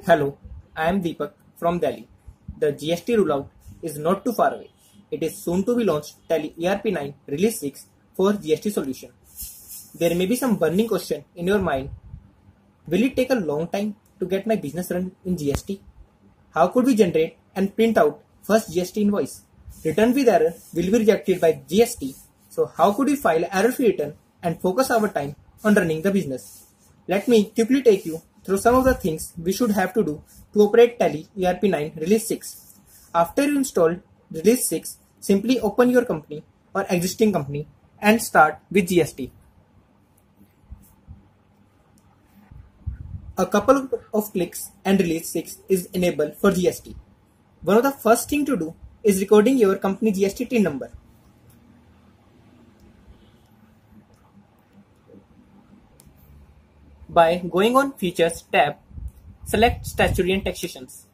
Hello, I am Deepak from Delhi. The GST rollout is not too far away. It is soon to be launched Tally ERP9 Release 6 for GST solution. There may be some burning question in your mind. Will it take a long time to get my business run in GST? How could we generate and print out first GST invoice? Return with error will be rejected by GST. So how could we file error-free return and focus our time on running the business? Let me quickly take you through some of the things we should have to do to operate Tally ERP9 Release 6. After you install Release 6, simply open your company or existing company and start with GST. A couple of clicks and Release 6 is enabled for GST. One of the first thing to do is recording your company GST TIN number. By going on Features tab, select Statutory and Taxations.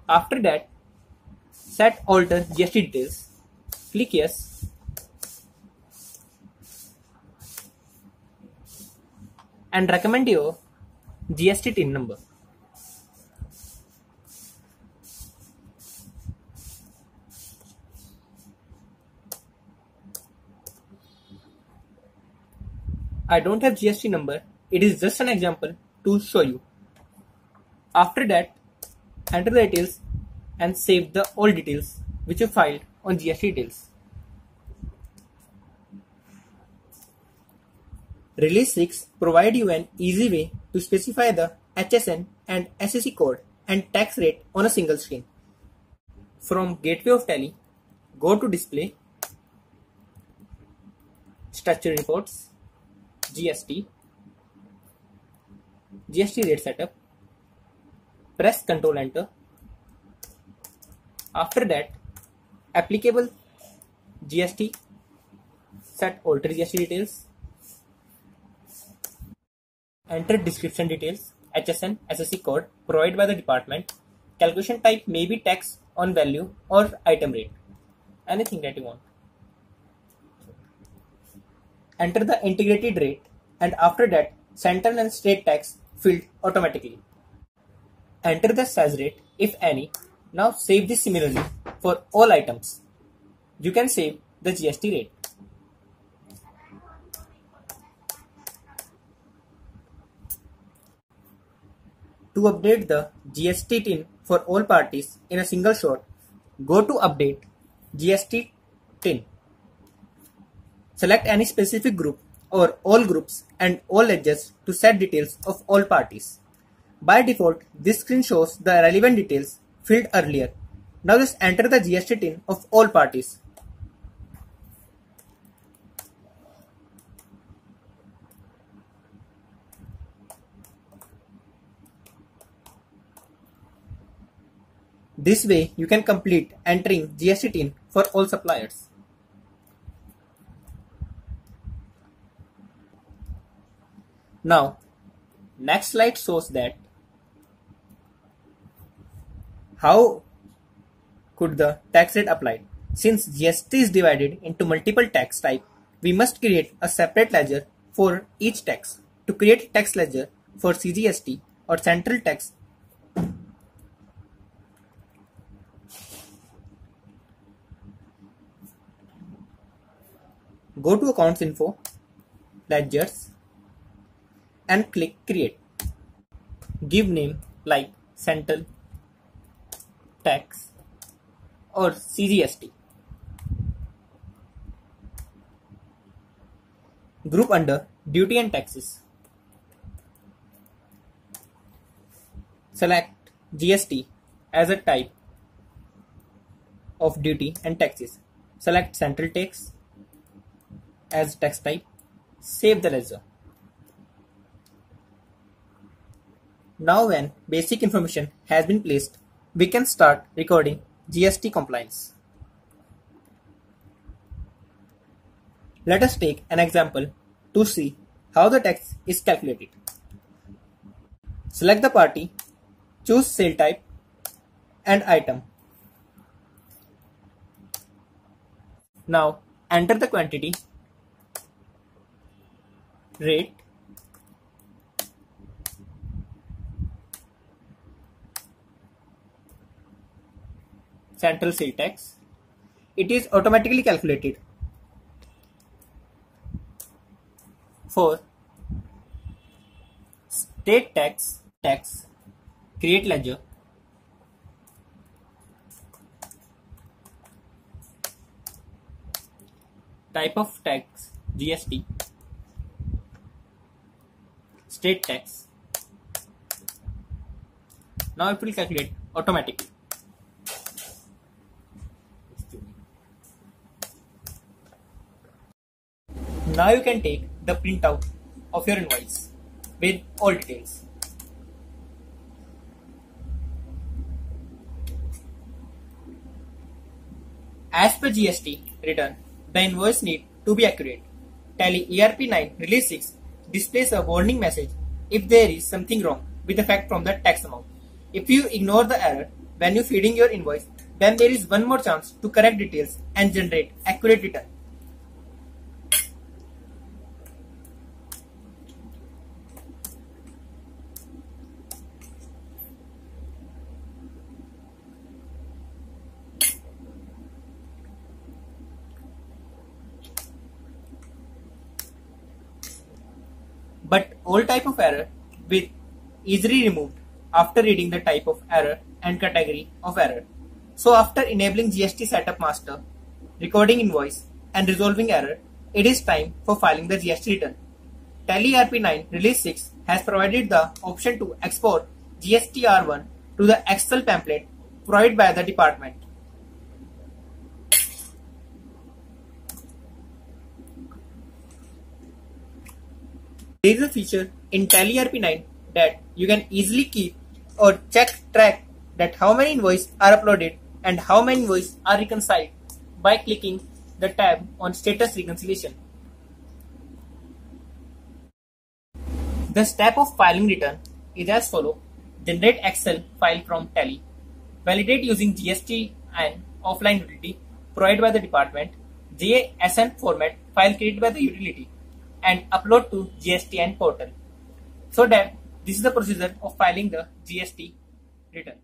After that, set Alter GST Details. Click Yes. And recommend your GST TIN number. I don't have GST number. It is just an example to show you. After that, enter the details and save the all details which you filed on GST details. Release 6 provide you an easy way to specify the HSN and SEC code and tax rate on a single screen. From Gateway of Tally, go to Display, Statutory Reports, GST rate setup, press Ctrl Enter. After that, applicable GST, set Alter GST details, enter description details, HSN, SSC code provided by the department, calculation type may be tax on value or item rate, anything that you want. Enter the integrated rate and after that central and state tax field automatically. Enter the SAS rate if any. Now save this similarly for all items. You can save the GST rate. To update the GST TIN for all parties in a single shot, go to Update GST TIN. Select any specific group or all groups and all ledgers to set details of all parties. By default, this screen shows the relevant details filled earlier. Now just enter the GST TIN of all parties. This way you can complete entering GST TIN for all suppliers. Now, next slide shows that how could the tax rate applied. Since GST is divided into multiple tax types, we must create a separate ledger for each tax. To create tax ledger for CGST or central tax, go to Accounts Info, Ledgers, and click Create. Give name like Central Tax or CGST. Group under Duty and Taxes. Select GST as a type of duty and taxes. Select Central Tax as tax type. Save the ledger. Now when basic information has been placed, we can start recording GST compliance. Let us take an example to see how the tax is calculated. Select the party, choose sale type and item. Now enter the quantity, rate, central sale tax. It is automatically calculated for state tax, create ledger, type of tax, GST, state tax. Now it will calculate automatically. Now you can take the printout of your invoice with all details. As per GST return, the invoice need to be accurate. Tally ERP9 Release 6 displays a warning message if there is something wrong with the fact from the tax amount. If you ignore the error when you feeding your invoice, then there is one more chance to correct details and generate accurate return. But all type of error will easily removed after reading the type of error and category of error. So after enabling GST Setup Master, recording invoice and resolving error, it is time for filing the GST return. Tally ERP9 Release 6 has provided the option to export GSTR1 to the Excel template provided by the department. There is a feature in Tally ERP9 that you can easily keep or track that how many invoices are uploaded and how many invoices are reconciled by clicking the tab on Status Reconciliation. The step of filing return is as follows. Generate Excel file from Tally. Validate using GST and offline utility provided by the department. JSON format file created by the utility and upload to GSTN portal. So that this is the procedure of filing the GST return.